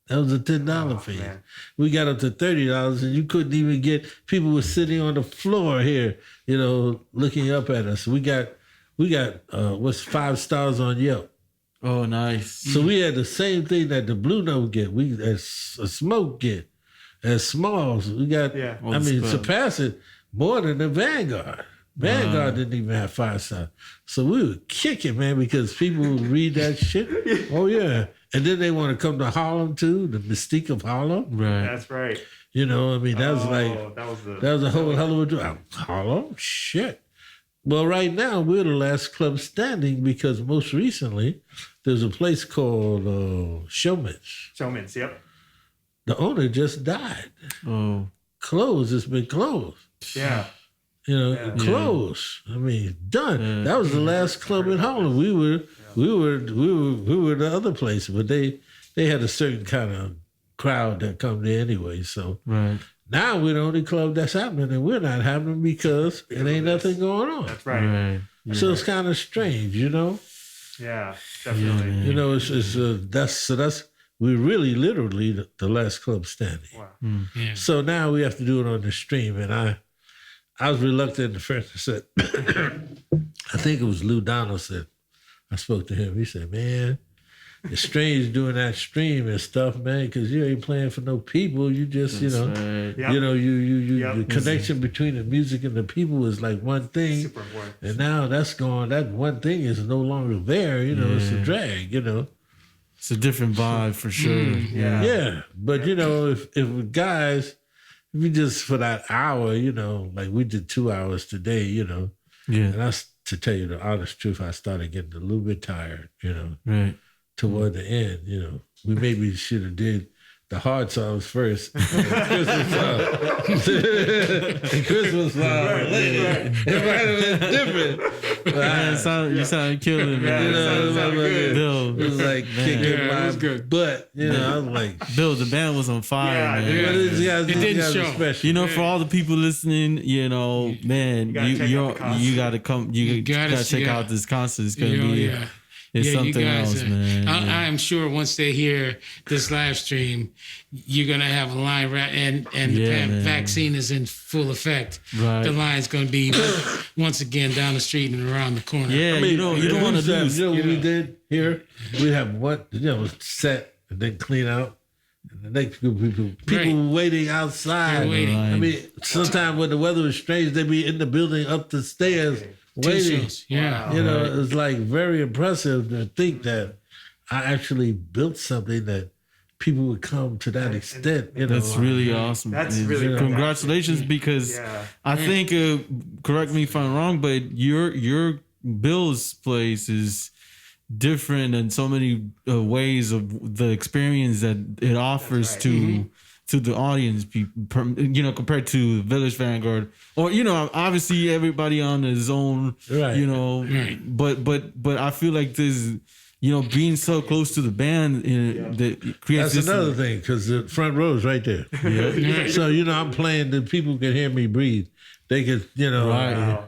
That was a $10 fee. Man. We got up to $30 and you couldn't even get, people were sitting on the floor here, looking up at us. We got 5 stars on Yelp. Oh, nice. So we had the same thing that the Blue Note get. We as Smoke get, as Smalls. We got. Yeah. I mean, surpass it more than the Vanguard. Vanguard didn't even have 5-star. So we were kicking, man, because people would read that shit. Oh, yeah. And then they want to come to Harlem, too, the mystique of Harlem. Right. That's right. You know, I mean, that was like, that was a whole hell of a Harlem? Shit. Well, right now, we're the last club standing because most recently, there's a place called Showman's. Showman's, yep. The owner just died. Oh. Closed. It's been closed. Yeah. You know, closed. I mean, done. Yeah. That was the last club in Harlem. We were the other place, but they had a certain kind of crowd that come there anyway. So right. Now we're the only club that's happening, and we're not happening because it ain't nothing going on. That's right. So it's kind of strange, you know. Yeah, definitely. You know, that's we're really literally the last club standing. Wow. Yeah. So now we have to do it on the stream, and I was reluctant at first. I said, I think it was Lou Donald said, I spoke to him. He said, man, it's strange doing that stream and stuff, man, because you ain't playing for no people. You just, That's you know, right. Yep. you know, you Yep. the connection between the music and the people is like one thing. Super important. And now that's gone. That one thing is no longer there. You know, it's a drag, you know. It's a different vibe for sure. Yeah. Yeah. But, you know, if guys, if you just for that hour, you know, like we did 2 hours today, you know. Yeah. And that's, to tell you the honest truth, I started getting a little bit tired, you know. Right. Toward the end, you know. We maybe should have did the hard songs first. Christmas song later. It might have been different. But You sound killing, man. you know, Bill, it was like kicking my butt. You know, I was like, Bill, the band was on fire, Yeah, man. dude. what is these guys, It didn't these guys are show. special. You know, for all the people listening, you know, man, gotta check out the concert. you gotta come, you gotta check out this concert. It's gonna be it's you something guys else, are- man. I am sure once they hear this live stream, you're gonna have a line and the man. vaccine is in full effect. Right. The line's gonna be once again down the street and around the corner. Yeah, I mean, you don't want to lose. You know what we did here? We have one, you know, set and then clean out. And the next group of people waiting outside. They're waiting. I mean, sometimes when the weather was strange, they'd be in the building up the stairs waiting. Yeah. You know, it's like very impressive to think that I actually built something that people would come to that extent. You know, That's really awesome. That's really congratulations, because I think correct me if I'm wrong, but your Bill's place is different in so many ways of the experience that it offers to the audience, people, you know, compared to Village Vanguard, or, you know, obviously everybody on his own, you know, but I feel like this, you know, being so close to the band, that creates that's another thing, because the front row is right there. So, you know, I'm playing, the people can hear me breathe. They could, you know, I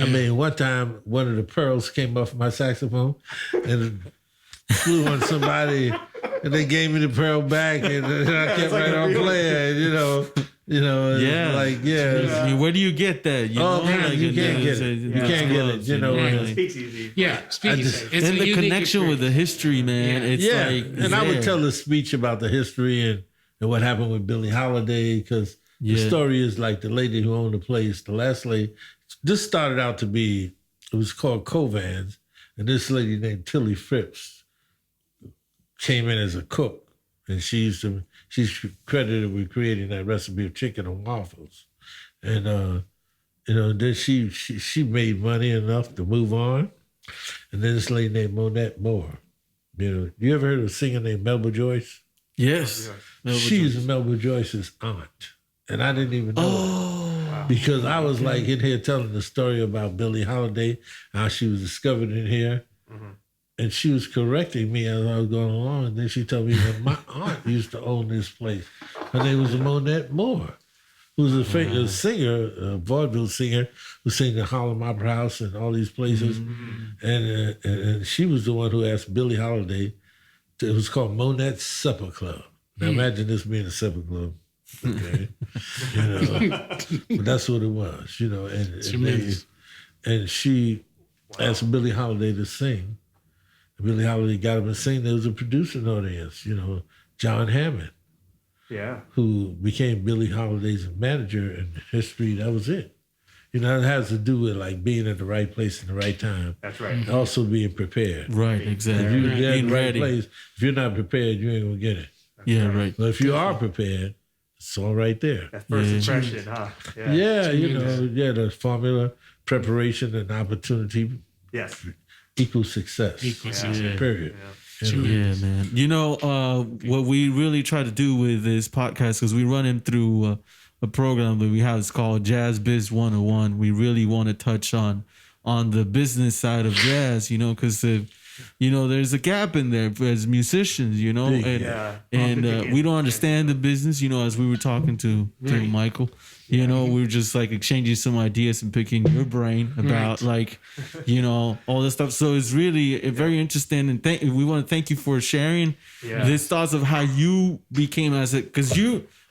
mean, one time, one of the pearls came off my saxophone and flew on somebody, and they gave me the pearl back, and I kept right on playing, you know. I mean, where do you get that? You know? Man, Like, you can't get it. You can't get it, you know. Speakeasy. Yeah, speakeasy. It's And a the unique connection with the history, man. It's like, and I would tell a speech about the history and what happened with Billie Holiday, because the story is like the lady who owned the place, the last lady. This started out to be, it was called Covans, and this lady named Tilly Phipps came in as a cook, and she's credited with creating that recipe of chicken and waffles, and you know, then she made money enough to move on, and then this lady named Monette Moore. You know, you ever heard of a singer named Melba Joyce? Yes, She's Melba Joyce's aunt, and I didn't even know it. Because I was like in here telling the story about Billie Holiday, how she was discovered in here. And she was correcting me as I was going along. And then she told me that my aunt used to own this place. Her name was Monette Moore, who was a famous singer, a vaudeville singer, who sang at Harlem Opera House and all these places. And she was the one who asked Billie Holiday, it was called Monette's Supper Club. Now imagine this being a supper club. Okay, you know, but that's what it was, you know, and she asked Billie Holiday to sing. Billie Holiday got him to sing. There was a producing audience, you know, John Hammond, who became Billie Holiday's manager in history. That was it. You know, it has to do with like being at the right place in the right time. That's right. And also being prepared. Right, exactly. If you're in Being the right ready. place, if you're not prepared, you ain't gonna get it. Yeah, right. But if you are prepared, it's all right there. That first Yeah. impression, huh? Yeah, you know, the formula, preparation, and opportunity Yes. equals success. Yeah. Period. Yeah. You know? Yeah, man. You know, what we really try to do with this podcast, because we run him through a program that we have, it's called Jazz Biz 101. We really want to touch on the business side of jazz, you know, because you know, there's a gap in there as musicians, you know, Big, and yeah. we don't understand the business, you know, as we were talking to Michael, you know, we were just like exchanging some ideas and picking your brain about like, you know, all this stuff. So it's really very interesting, and we want to thank you for sharing these thoughts of how you became because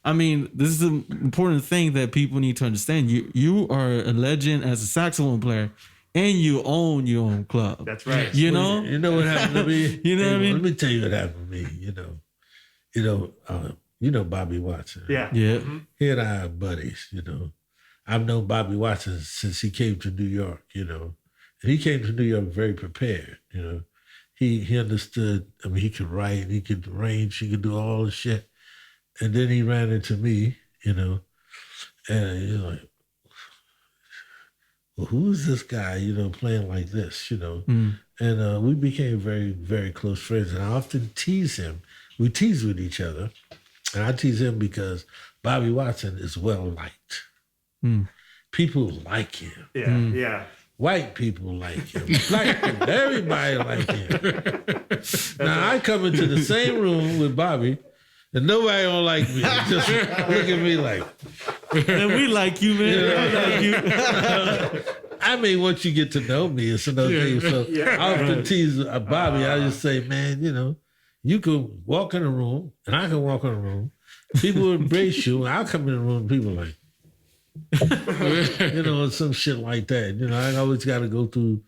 I mean, this is an important thing that people need to understand. You are a legend as a saxophone player. And you own your own club. That's right. You know? You know what happened to me? You know what I mean? Let me tell you what happened to me. You know Bobby Watson. Yeah. Yeah. He and I are buddies, you know. I've known Bobby Watson since he came to New York, you know. And he came to New York very prepared, you know. He understood, I mean, he could write, he could arrange, he could do all the shit. And then he ran into me, you know, and he's like, well, who is this guy, you know, playing like this, you know? And we became very, very close friends. And I often tease him. We tease with each other. And I tease him because Bobby Watson is well liked. People like him. Yeah. Yeah. White people like him. Black people, everybody like him. Now, I come into the same room with Bobby, and nobody don't like me. Just look at me like, And we like you, man. We like you. I mean, once you get to know me, it's another thing. So I often tease Bobby. I just say, man, you know, you can walk in a room, and I can walk in a room. People will embrace you. I'll come in the room, and people are like, you know, some shit like that. You know, I always got to go through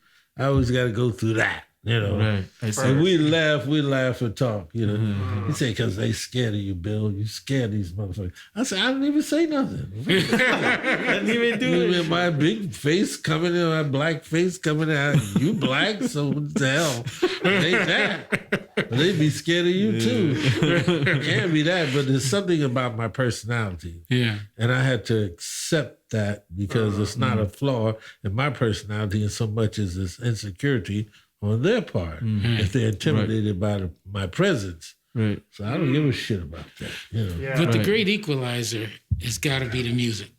that. You know, Right. I see. and we laugh and talk, you know. He said, because they scared of you, Bill. You scared these motherfuckers. I said, I didn't even say nothing. I didn't even do it. My big face coming in, my black face coming out. You black, so what the hell? It ain't that. But they be scared of you too. It can't be that, but there's something about my personality. Yeah. And I had to accept that because it's not a flaw in my personality in so much as it's insecurity on their part if they're intimidated by my presence. Right. So I don't give a shit about that. You know? Yeah. But the great equalizer has got to be the music.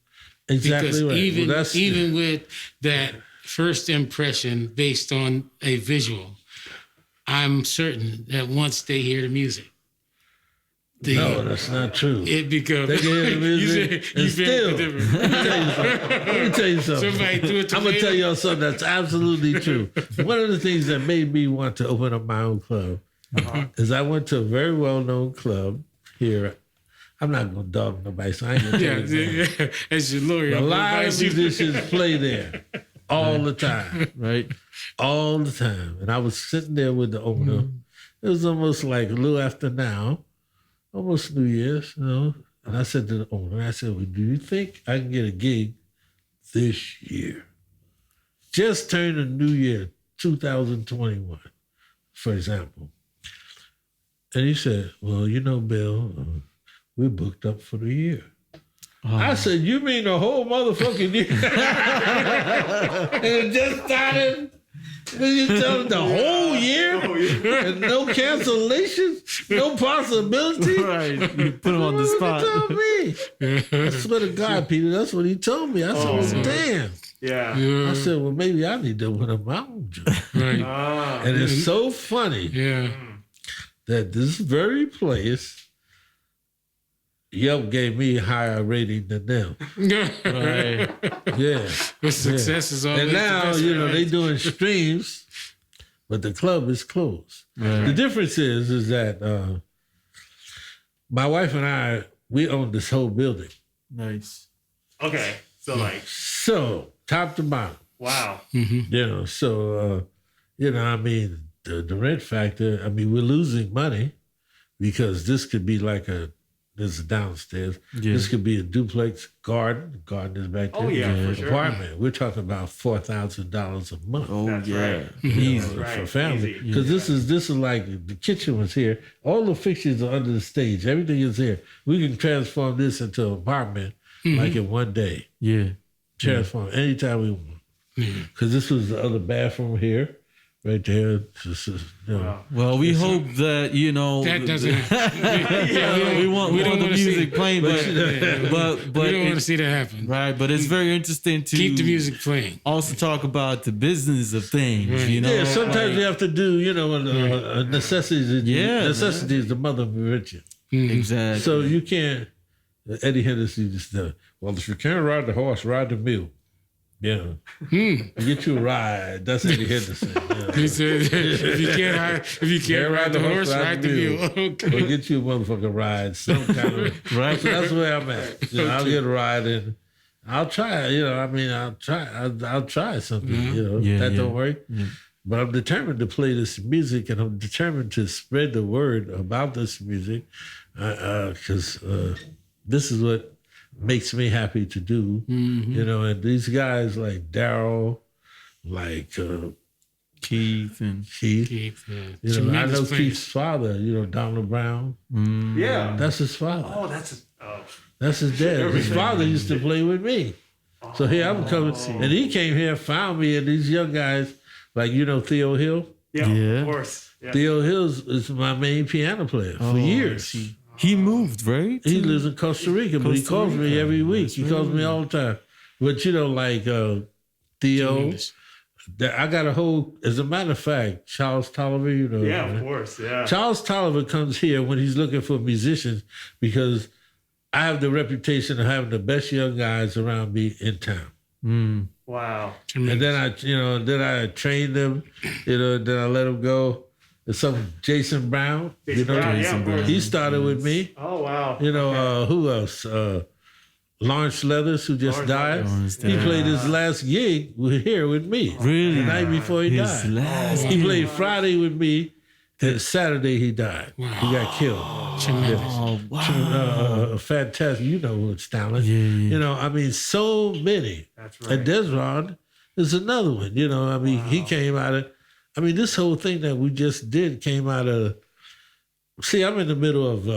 Exactly Because right. even with that first impression based on a visual, I'm certain that once they hear the music, no, that's not true. it becomes. They can hear the music and still. Let me tell you something. Somebody threw a I'm gonna tell y'all something that's absolutely true. One of the things that made me want to open up my own club is I went to a very well-known club here. I'm not gonna dog nobody, so I ain't gonna tell you. Yeah. As your lawyer, A I'm lot of advise you- musicians play there all the time. Right. All the time. And I was sitting there with the owner. It was almost like a little after now, almost New Year's, you know. And I said to the owner, I said, well, do you think I can get a gig this year? Just turned a new year, 2021, for example. And he said, well, you know, Bill, we're booked up for the year. I said, you mean the whole motherfucking year? And it just started. You tell them the whole year? And no cancellations? No possibility? Right. You put him on the spot. What you tell me? I swear to God, Peter, that's what he told me. I said, well, damn. Yeah. I said, well, maybe I need to open up my own job. Right. And it's so funny Yeah. that this very place, Yelp gave me a higher rating than them. Right. Yeah. The success is always And now, the best, you know, right? they doing streams, but the club is closed. Right. The difference is that my wife and I, we own this whole building. Nice. Okay. So like, So, top to bottom. wow. You know, so, you know, I mean, the rent factor, I mean, we're losing money because this could be like a There's a downstairs. Yeah. This could be a duplex garden. The garden is back there. Oh, yeah, for sure. Apartment. We're talking about $4,000 a month. Oh, That's yeah. right. Easy. Right. For family. Easy. Because this is like the kitchen was here. All the fixtures are under the stage. Everything is here. We can transform this into an apartment like in one day. Yeah. Transform anytime we want. Because this was the other bathroom here. Right there. Just, Wow. Well, we hope that, That doesn't. we want don't the wanna music see- playing, but we don't want to see that happen. right. But it's very interesting to Keep the music playing. also talk about the business of things. You know, Yeah, sometimes like- you have to do, necessities. Yeah, Necessity is the mother of invention. exactly. So you can't, Eddie Henderson just, well, if you can't ride the horse, ride the mule. Yeah. Get you a ride. That's Eddie Henderson. Yeah. He said, if you can't ride the horse, ride the mule. Okay. Or get you a motherfucking ride, some kind of Right. So that's where I'm at. I'll get a ride and I'll try. I'll try something. Yeah, that yeah. don't work. But I'm determined to play this music, and I'm determined to spread the word about this music, because this is what makes me happy to do. And these guys like Daryl, like Keith and Keith. I know Keith's father. Donald Brown. Yeah. That's his father. Oh, That's his dad. His father used to play with me. So here I'm coming, and he came here, found me, and these young guys, like Theo Hill. yeah, Yeah. of course. Yeah. Theo Hill is my main piano player for years. he moved, right? He lives in Costa Rica, but he Costa calls me Rica. every week. That's He calls me all the time. But like Theo, I got a whole. As a matter of fact, Charles Tolliver, Yeah, of course. Yeah. Charles Tolliver comes here when he's looking for musicians because I have the reputation of having the best young guys around me in town. Wow. And then I train them, then I let them go. There's some Jason Brown, Brown, yeah, of course. he started with me. Oh, wow. Who else? Lawrence Leathers, who just died. Lawrence He died. played his last gig here with me. Really? The night before he His died. last He played Friday with me, and Saturday he died. He got killed. Oh, wow. Fantastic. You know what's talent. Yeah. So many. That's right. And Desron is another one. He came out of, this whole thing that we just did came out of, see, I'm in the middle of,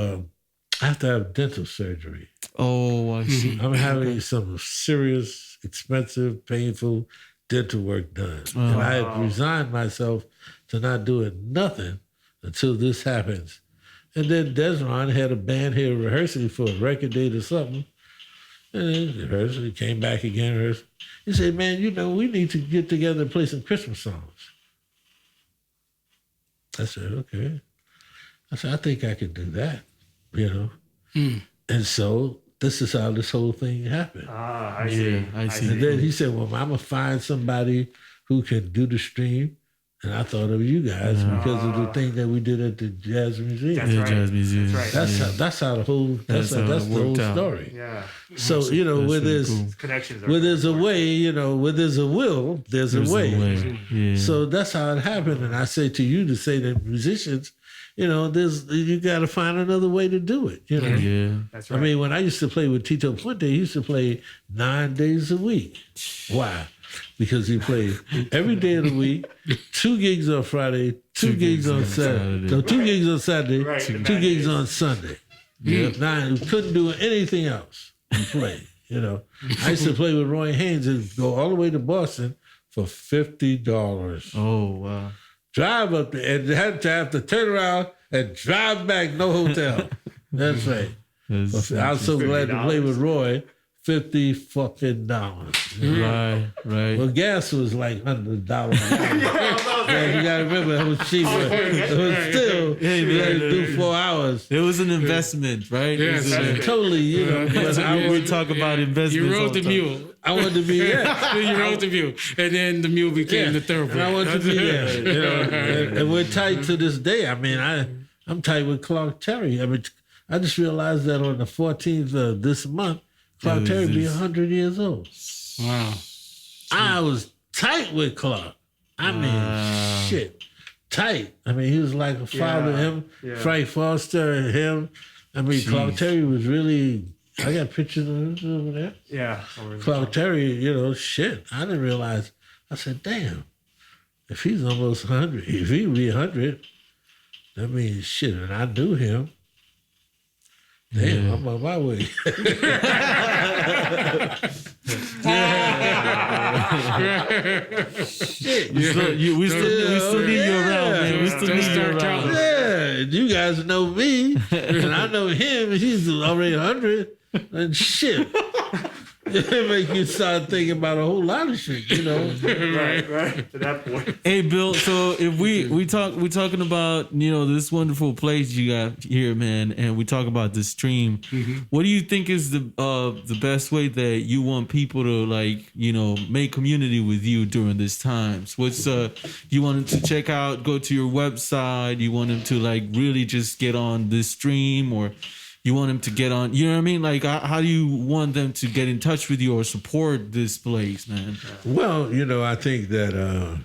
I have to have dental surgery. Oh, I see. I'm having some serious, expensive, painful dental work done. And I had resigned myself to not doing nothing until this happens. And then Desron had a band here rehearsing for a record date or something. And he rehearsed, he came back again, rehearsed. He said, man, we need to get together and play some Christmas songs. I said, okay. I said, I think I can do that, And so this is how this whole thing happened. I see. I see. And then he said, well, I'm going to find somebody who can do the stream. And I thought of you guys because of the thing that we did at the Jazz Museum. That's right. Jazz museum. That's right. That's how the whole, that's how the it whole worked out. story. Yeah. So, where really there's, cool. Connections are where there's a way, where there's a will, there's a way. Yeah. So that's how it happened. And I say to you to say that musicians, you got to find another way to do it. Yeah. That's right. When I used to play with Tito Puente, he used to play 9 days a week. Why? Because he played every day of the week, 2 gigs on Friday, 2 gigs on Saturday. No, 2 gigs on Saturday, Right, 2 the gigs matches. on Sunday. Now, he couldn't do anything else. He played, I used to play with Roy Haynes and go all the way to Boston for $50. Oh, wow. Drive up there and had to have to turn around and drive back, no hotel. That's right. I was so glad to play with Roy. $50 fucking dollars. Right. Well, gas was like $100. Yeah, you gotta remember it was cheap, but it was still you had to do 4 hours. It was an investment, right? Yes. Totally, But I would talk about investments. You all rode the time. mule. I wanted to be there. You rode the mule. And then the mule became the thoroughbred. And I wanted to be there. And we're tight to this day. I'm tight with Clark Terry. I just realized that on the 14th of this month, Clark Terry be 100 years old. Wow. I was tight with Clark. Shit. Tight. He was like a father. Him, Frank Foster, and him. I mean, Clark Terry was really. I got pictures of this over there. Yeah. Clark Terry, you know, shit. I didn't realize. I said, damn. If he's almost 100, if he be 100, that means shit. And I knew him. Damn, I'm on my way. Shit. We still need you around, man. We still need you around. Yeah, you guys know me, and I know him. He's already 100, and shit. It make you start thinking about a whole lot of shit, you know. right. To that point. Hey, Bill. So if we're talking about, you know, this wonderful place you got here, man, and we talk about the stream. Mm-hmm. What do you think is the best way that you want people to, like, you know, make community with you during these times? What's you want them to check out? Go to your website. You want them to, like, really just get on this stream, or you want them to get on, you know what I mean? Like, how do you want them to get in touch with you or support this place, man? Well, you know, I think that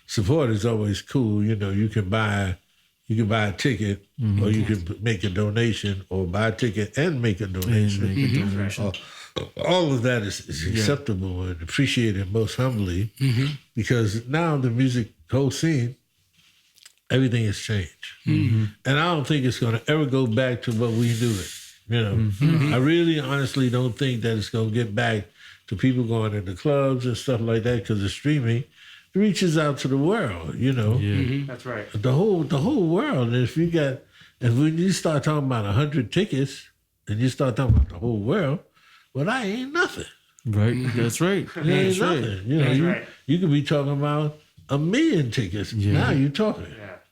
support is always cool. You know, you can buy a ticket, or you can make a donation, or buy a ticket and make a donation. All of that is acceptable and appreciated most humbly, because now the music whole scene, everything has changed. And I don't think it's going to ever go back to what we knew it. You know, I really honestly don't think that it's going to get back to people going into clubs and stuff like that, because the streaming reaches out to the world, you know. That's right. The whole world. And when you start talking about 100 tickets and you start talking about the whole world, well, that ain't nothing. Right. That's right. It ain't nothing. You know, you could be talking about 1 million tickets. Now you're talking.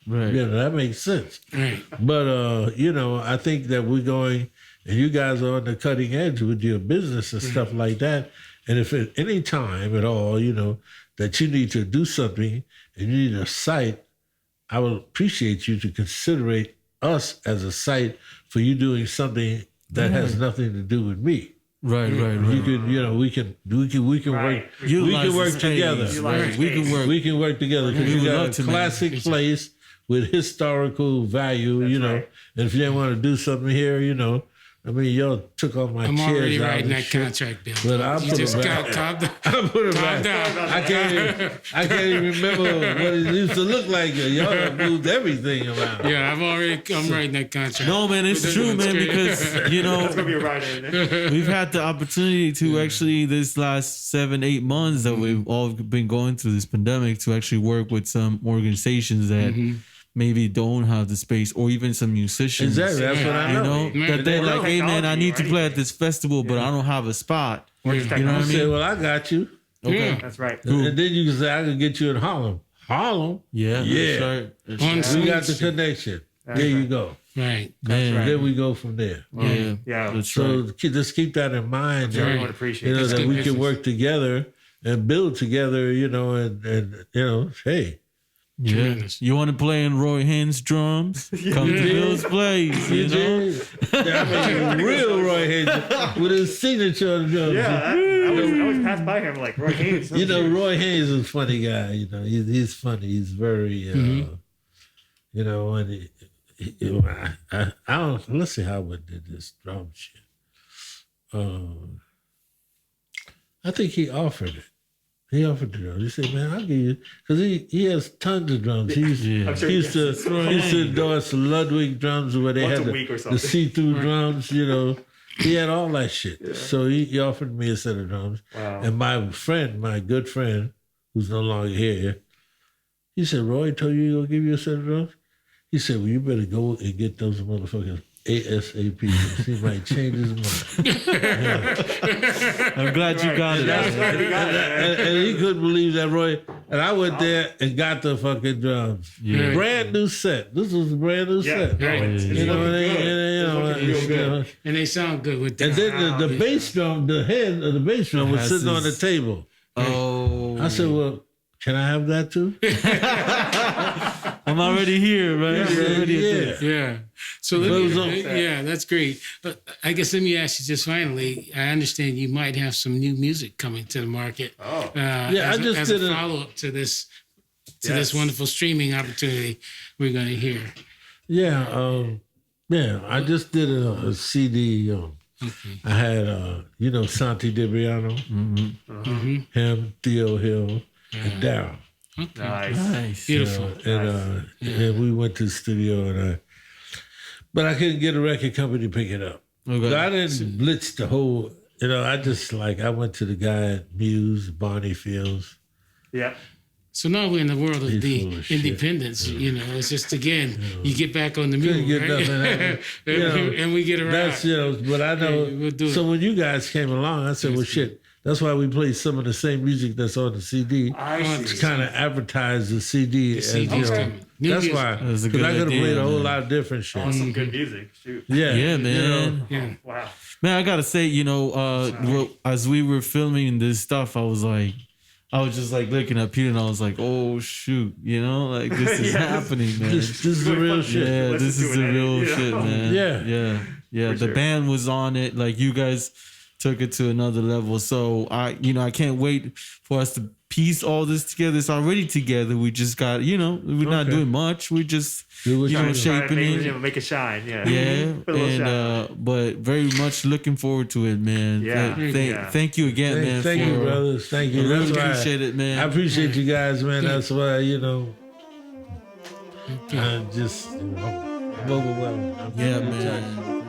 Right. Yeah, that makes sense. Right. But, you know, I think that we're going, and you guys are on the cutting edge with your business and stuff like that. And if at any time at all, you know, that you need to do something and you need a site, I would appreciate you to consider us as a site for you doing something that has nothing to do with me. Right. You can, you know, we can work. We can work together. We can work together, because you got a classic place with historical value. That's, you know, and if you didn't want to do something here, you know, I mean, y'all took all my chairs out. I'm already writing that contract, Bill. But I'll put it back. I'll put it back. I can't even remember what it used to look like. Y'all have moved everything around. Yeah, I'm writing that contract. No, man, it's true, man, because, you know, it's gonna be a writer. We've had the opportunity to actually, this last 7-8 months that we've all been going through this pandemic, to actually work with some organizations that maybe don't have the space, or even some musicians. Exactly, that's what I know. You know, that they're like, hey, man, I need to play at this festival, but I don't have a spot. You know what I mean? Say, well, I got you. Okay. That's right. And then you can say, I can get you in Harlem. Harlem? Yeah. That's right. We got the connection. There you go. Right. Man. Then we go from there. Yeah. That's so right. Just keep that in mind. I would appreciate you know, that we can work together and build together, you know, and you know, hey. Yeah. Tremendous. You want to play in Roy Haynes drums? Come to Bill's place, you know? I mean, real Roy Haynes with his signature on the drums. Yeah, I always pass by him like Roy Haynes. You know, Roy Haynes is a funny guy. You know, he's funny. He's very, you know, and I don't. Let's see how we did this drum shit. I think he offered it. He offered the drums. He said, "Man, I'll give you," because he has tons of drums. He used to endorse Ludwig drums where they had the see-through drums. You know, he had all that shit. Yeah. So he offered me a set of drums. Wow. And my good friend, who's no longer here, he said, "Roy told you he'll give you a set of drums." He said, "Well, you better go and get those motherfuckers ASAP. He might change his mind." Yeah. I'm glad you got it. And he couldn't believe that, Roy. And I went there and got the fucking drums. Yeah. Brand new set. This was a brand new set. Right. You know, and they sound good with that. And then the bass drum, the head of the bass drum was sitting on the table. Oh. I said, "Well, can I have that too?" I'm already here, right? Yeah. So that's great. But I guess let me ask you just finally. I understand you might have some new music coming to the market. Oh, as a follow-up to this wonderful streaming opportunity we're going to hear. Yeah, Yeah, I just did a CD. I had, Santi DeBriano, him, Theo Hill, and Darryl. Okay. Nice. Beautiful. And we went to the studio, but I couldn't get a record company to pick it up. Okay. So I didn't blitz the whole, I went to the guy at Muse, Barney Fields. Yeah. So now we're in the world of He's the full of shit. independence. It's just, again, you get back on the move, Couldn't get right? nothing And we get around. That's, but I know. we'll do So it. when you guys came along, I said, well, shit, that's why we play some of the same music that's on the CD. I To see. kind of advertise the CD. CD's coming. New That's music. why. That's a Because good I could have idea, played a whole man. lot of different shit. Awesome, good music. Shoot. Yeah, man. Yeah. Wow. Man, I gotta say, as we were filming this stuff, I was just like looking at Peter, and I was like, "Oh shoot," this is happening, man. This is the real shit. Yeah, Listen this to is it, the edit, real you know? shit, man. Yeah. The sure. band was on it. Like you guys took it to another level. So I can't wait for us to piece all this together. It's already together. We just got, we're not doing much. We just, Do what you do. shaping it. Make it shine. Yeah. Yeah, Put a little shine. but very much looking forward to it, man. Yeah. Thank you again, man. Thank you, brothers. Thank you. I really That's why appreciate it, man. I appreciate you guys, man. That's why, I just, I'm overwhelmed. Yeah, man.